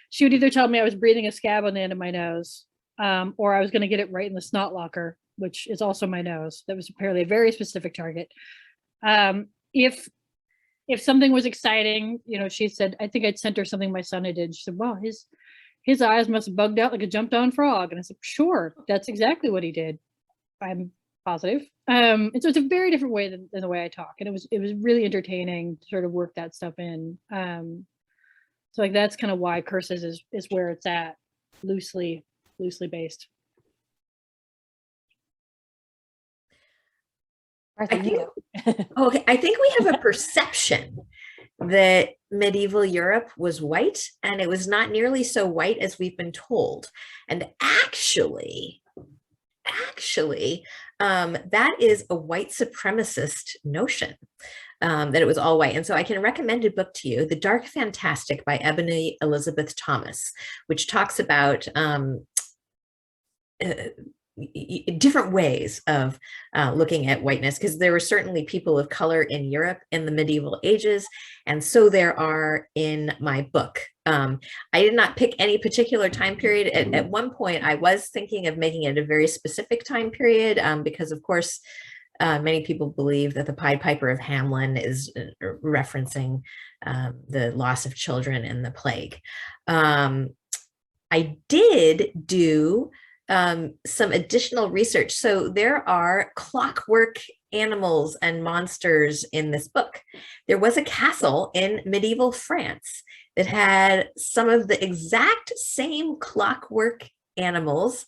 She would either tell me I was breathing a scab on the end of my nose, or I was going to get it right in the snot locker, which is also my nose. That was apparently a very specific target. If something was exciting, you know, she said, I think I'd sent her something my son had did. She said, well, his eyes must have bugged out like a jumped on frog. And I said, sure, that's exactly what he did. I'm positive. And so it's a very different way than the way I talk. And it was really entertaining to sort of work that stuff in. So like that's kind of why Curses is where it's at, loosely based. Okay, I think we have a perception that medieval Europe was white, and it was not nearly so white as we've been told. And actually, that is a white supremacist notion, that it was all white. And so I can recommend a book to you, The Dark Fantastic by Ebony Elizabeth Thomas, which talks about different ways of looking at whiteness, because there were certainly people of color in Europe in the medieval ages, and so there are in my book. I did not pick any particular time period. At one point, I was thinking of making it a very specific time period, because of course, many people believe that the Pied Piper of Hamelin is referencing the loss of children in the plague. I did do some additional research. So there are clockwork animals and monsters in this book. There was a castle in medieval France that had some of the exact same clockwork animals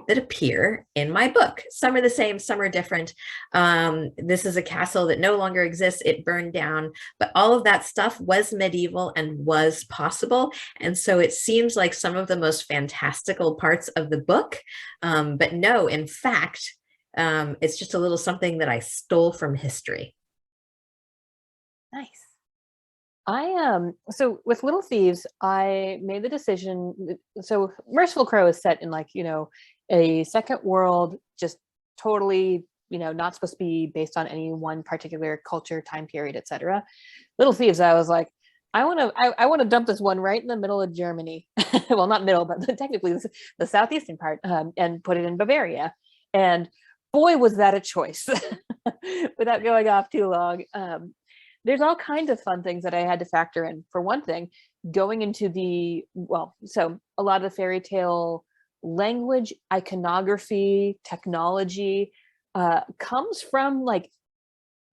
that appear in my book. Some are the same, some are different. This is a castle that no longer exists. It burned down, but all of that stuff was medieval and was possible. And so it seems like some of the most fantastical parts of the book, but no, in fact, it's just a little something that I stole from history. Nice. So with Little Thieves, I made the decision. So Merciful Crow is set in like, you know, a second world, just totally, you know, not supposed to be based on any one particular culture, time period, etc. Little Thieves, I was like, I want to dump this one right in the middle of Germany. Well, not middle, but technically the southeastern part, and put it in Bavaria. And boy, was that a choice. Without going off too long. There's all kinds of fun things that I had to factor in. For one thing, going into so a lot of the fairy tale language, iconography, technology comes from like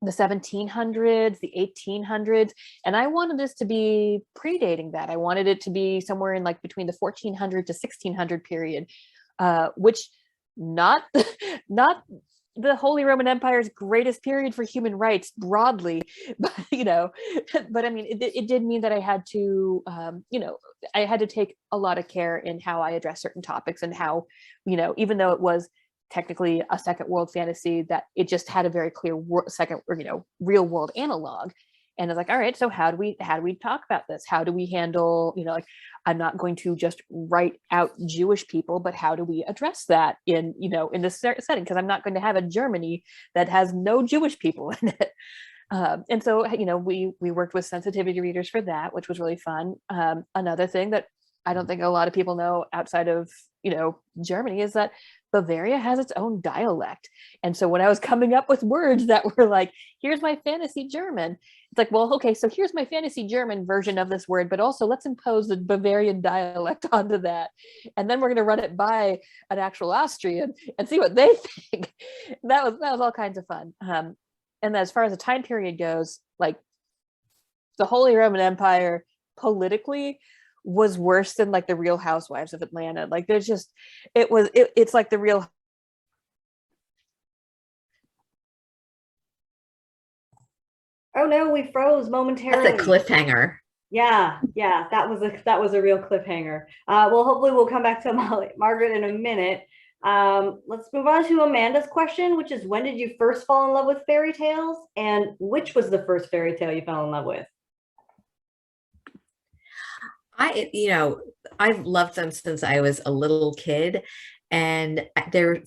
the 1700s, the 1800s, and I wanted this to be predating that. I wanted it to be somewhere in like between the 1400 to 1600 period, which not the Holy Roman Empire's greatest period for human rights broadly, but you know, but I mean, it did mean that I had to, you know, I had to take a lot of care in how I address certain topics, and how, you know, even though it was technically a second world fantasy, that it just had a very clear second, or, you know, real world analog. And it's like, all right, so how do we talk about this? How do we handle, like, I'm not going to just write out Jewish people, but how do we address that in this setting? Because I'm not going to have a Germany that has no Jewish people in it. And so, we worked with sensitivity readers for that, which was really fun. Another thing that I don't think a lot of people know outside of, Germany is that Bavaria has its own dialect. And so when I was coming up with words that were like, here's my fantasy German, it's like, well, okay, so here's my fantasy German version of this word, but also let's impose the Bavarian dialect onto that. And then we're going to run it by an actual Austrian and see what they think. That was all kinds of fun. And as far as the time period goes, like, the Holy Roman Empire politically was worse than like the Real Housewives of Atlanta. Like, there's just, it's like the Real. Oh no, we froze momentarily. That's a cliffhanger. Yeah, that was a real cliffhanger. Well, hopefully we'll come back to Margaret in a minute. Let's move on to Amanda's question, which is, when did you first fall in love with fairy tales, and which was the first fairy tale you fell in love with? I've loved them since I was a little kid. And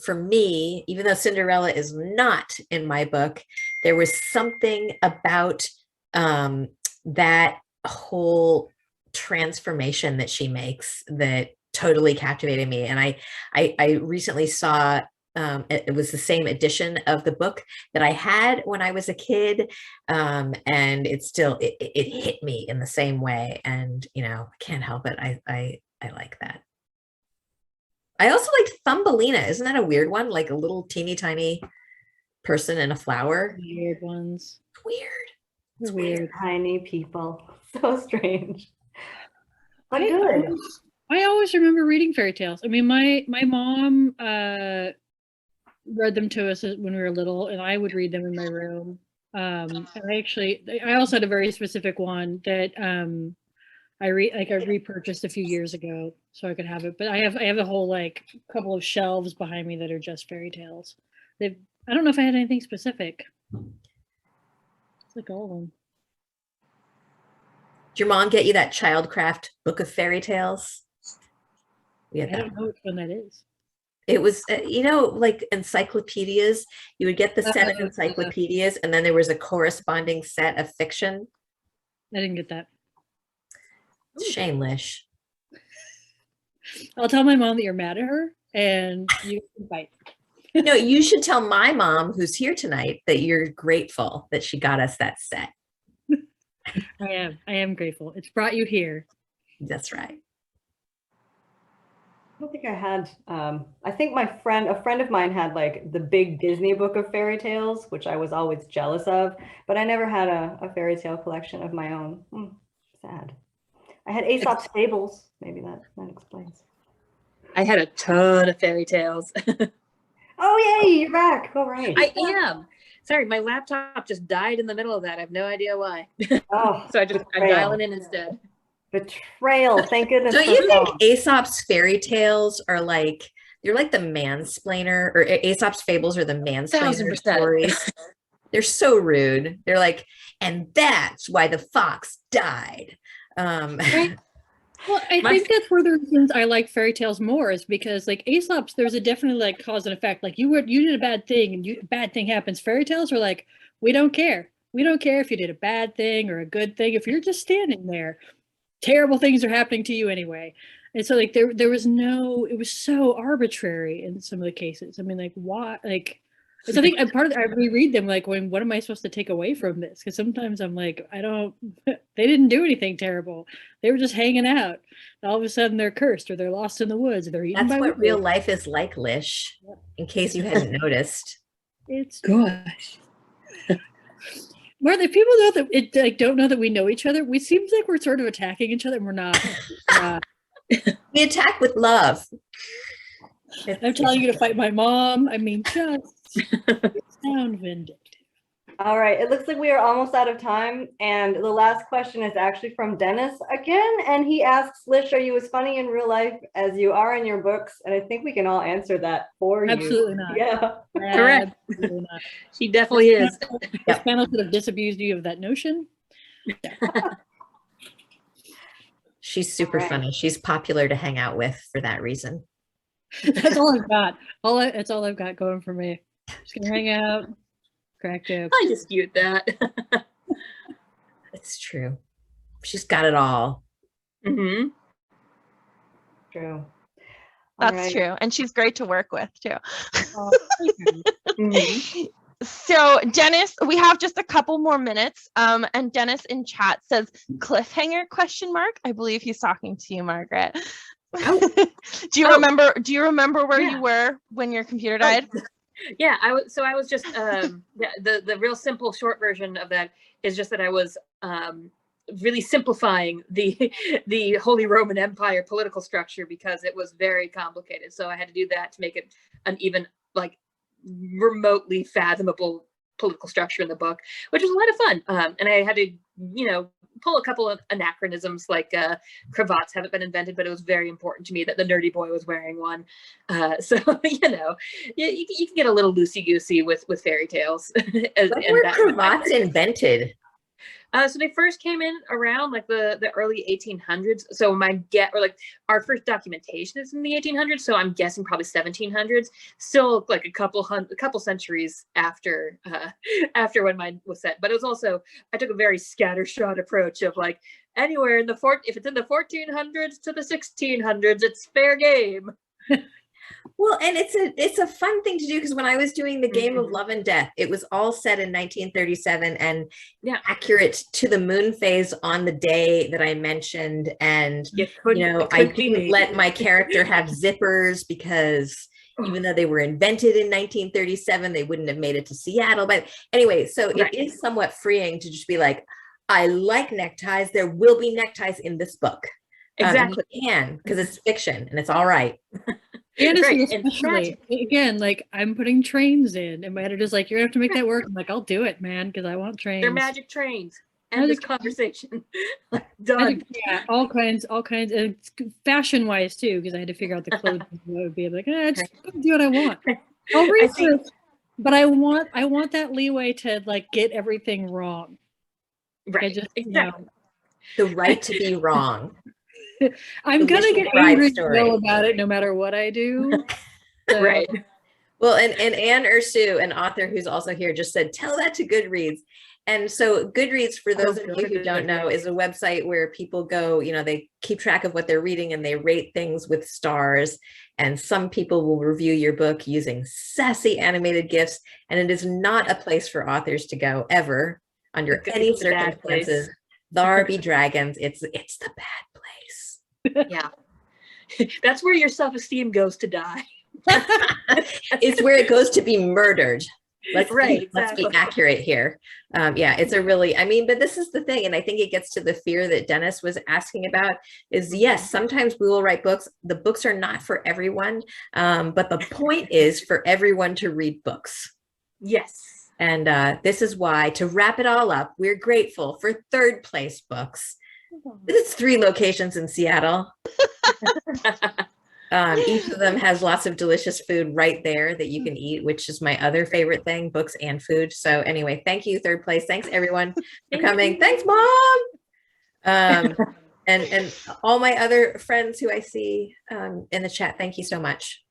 for me, even though Cinderella is not in my book, there was something about that whole transformation that she makes that totally captivated me. And I recently saw, it was the same edition of the book that I had when I was a kid. And it hit me in the same way. And, I can't help it. I like that. I also liked Thumbelina. Isn't that a weird one? Like a little teeny tiny person in a flower. Weird ones. It's Weird. Tiny people. So strange. But good. I always remember reading fairy tales. I mean, my mom read them to us when we were little, and I would read them in my room. And I also had a very specific one that I repurchased a few years ago so I could have it. But I have a whole like couple of shelves behind me that are just fairy tales. I don't know if I had anything specific. It's like all of them. Did your mom get you that Childcraft book of fairy tales? I don't know which one that is. It was, like encyclopedias. You would get the set of encyclopedias, and then there was a corresponding set of fiction. I didn't get that. Shameless. I'll tell my mom that you're mad at her, and you can fight. No, you should tell my mom, who's here tonight, that you're grateful that she got us that set. I am grateful. It's brought you here. That's right. I don't think I had, I think a friend of mine had like the big Disney book of fairy tales, which I was always jealous of, but I never had a fairy tale collection of my own. Sad. I had Aesop's Fables. Maybe that explains. I had a ton of fairy tales. Oh, yay, you're back. All right. I am. Sorry, my laptop just died in the middle of that. I have no idea why. Oh, So I'm dialing in instead. Betrayal. Thank goodness. Don't you think Aesop's fairy tales are like, you're like the mansplainer, or Aesop's fables are the mansplainer 1000%. stories? They're so rude. They're like, and that's why the fox died. Right. Well, I think that's one of the reasons I like fairy tales more, is because like Aesop's, there's a definitely like cause and effect. Like you did a bad thing and a bad thing happens. Fairy tales are like, we don't care. We don't care if you did a bad thing or a good thing. If you're just standing there, terrible things are happening to you anyway. And so like there was no, it was so arbitrary in some of the cases. I mean, like why, like, so I think I reread them like going, what am I supposed to take away from this? Because sometimes I'm like, they didn't do anything terrible. They were just hanging out. All of a sudden they're cursed, or they're lost in the woods, or they're eaten by That's what wolves. real life is like, Lish, in case you hadn't noticed. It's Gosh. Martha, if people know that like don't know that we know each other, we seems like we're sort of attacking each other, and we're not. We attack with love. I'm telling you to fight my mom. I mean, just sound vindictive. All right, it looks like we are almost out of time, and the last question is actually from Dennis again, and he asks, Lish, are you as funny in real life as you are in your books? And I think we can all answer that for you. Absolutely not. Yeah. Correct. Absolutely not. She definitely is. This panel could have disabused you of that notion. She's super Right. funny. She's popular to hang out with for that reason. That's all I've got. That's all I've got going for me. Just gonna hang out, crack jokes. I dispute that. It's true. She's got it all. Mm-hmm. True. That's Alright. true. And she's great to work with too. Mm-hmm. So Dennis, we have just a couple more minutes. And Dennis in chat says cliffhanger ? I believe he's talking to you, Margaret. Oh. Do you remember where Yeah. you were when your computer died? Yeah, I was just the real simple short version of that is just that I was really simplifying the Holy Roman Empire political structure because it was very complicated. So I had to do that to make it an even like remotely fathomable political structure in the book, which was a lot of fun. And I had to, pull a couple of anachronisms like cravats haven't been invented, but it was very important to me that the nerdy boy was wearing one. So, you can get a little loosey-goosey with fairy tales. When were cravats invented? So they first came in around like the early 1800s. So our first documentation is in the 1800s. So I'm guessing probably 1700s. Still like a couple centuries after when mine was set. But it was also, I took a very scattershot approach of like anywhere in if it's in the 1400s to the 1600s, it's fair game. Well, and it's a fun thing to do because when I was doing the Game of Love and Death, it was all set in 1937 and accurate to the moon phase on the day that I mentioned. And I didn't let my character have zippers because even though they were invented in 1937, they wouldn't have made it to Seattle. But anyway, so it is somewhat freeing to just be like, I like neckties. There will be neckties in this book. Exactly. You can because it's fiction and it's all right. Fantasy, Right, and especially again, like I'm putting trains in, and my editor's like, "You're gonna have to make that work." I'm like, "I'll do it, man, because I want trains." They're magic trains. End this conversation. Done. Yeah, all kinds, and fashion wise too, because I had to figure out the clothes that would be like, just do what I want. I'll research, but I want that leeway to like get everything wrong. Right. Exactly. The right to be wrong. I'm The gonna Lish get McBride angry story. about it no matter what I do. So, Right. Well, and Anne Ursu, an author who's also here, just said, tell that to Goodreads. And so Goodreads, for those of you who don't know, is a website where people go, they keep track of what they're reading and they rate things with stars. And some people will review your book using sassy animated GIFs. And it is not a place for authors to go ever under any circumstances. There be dragons. It's the bad place. Yeah. That's where your self-esteem goes to die. It's where it goes to be murdered. Let's exactly. be accurate here. It's a really, but this is the thing. And I think it gets to the fear that Dennis was asking about is yes, sometimes we will write books. The books are not for everyone. But the point is for everyone to read books. Yes. And this is why, to wrap it all up, we're grateful for Third Place Books. It's 3 locations in Seattle. Each of them has lots of delicious food right there that you can eat, which is my other favorite thing, books and food. So anyway, thank you, Third Place. Thanks everyone for coming. Thanks, Mom. And all my other friends who I see in the chat, thank you so much.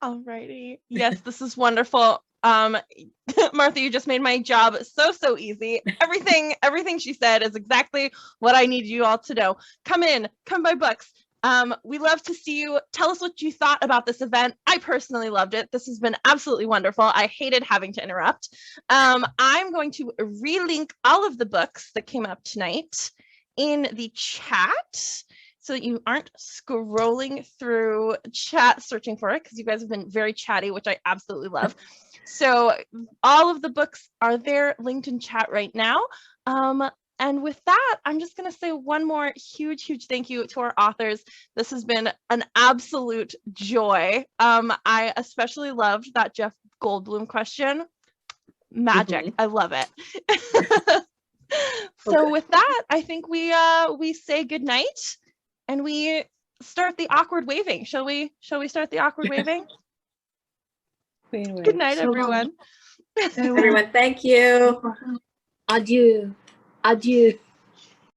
All righty. Yes, this is wonderful. Martha, you just made my job so easy. Everything she said is exactly what I need you all to know. Come buy books. We love to see you. Tell us what you thought about this event. I personally loved it. This has been absolutely wonderful. I hated having to interrupt. I'm going to relink all of the books that came up tonight in the chat so that you aren't scrolling through chat searching for it, because you guys have been very chatty, which I absolutely love. So all of the books are there linked in chat right now. And with that, I'm just going to say one more huge thank you to our authors. This has been an absolute joy. I especially loved that Jeff Goldblum question. Magic. I love it. So with that, I think we say good night and we start the awkward waving. Shall we start the awkward waving? Good night, everyone. Everyone, thank you. Adieu. Adieu.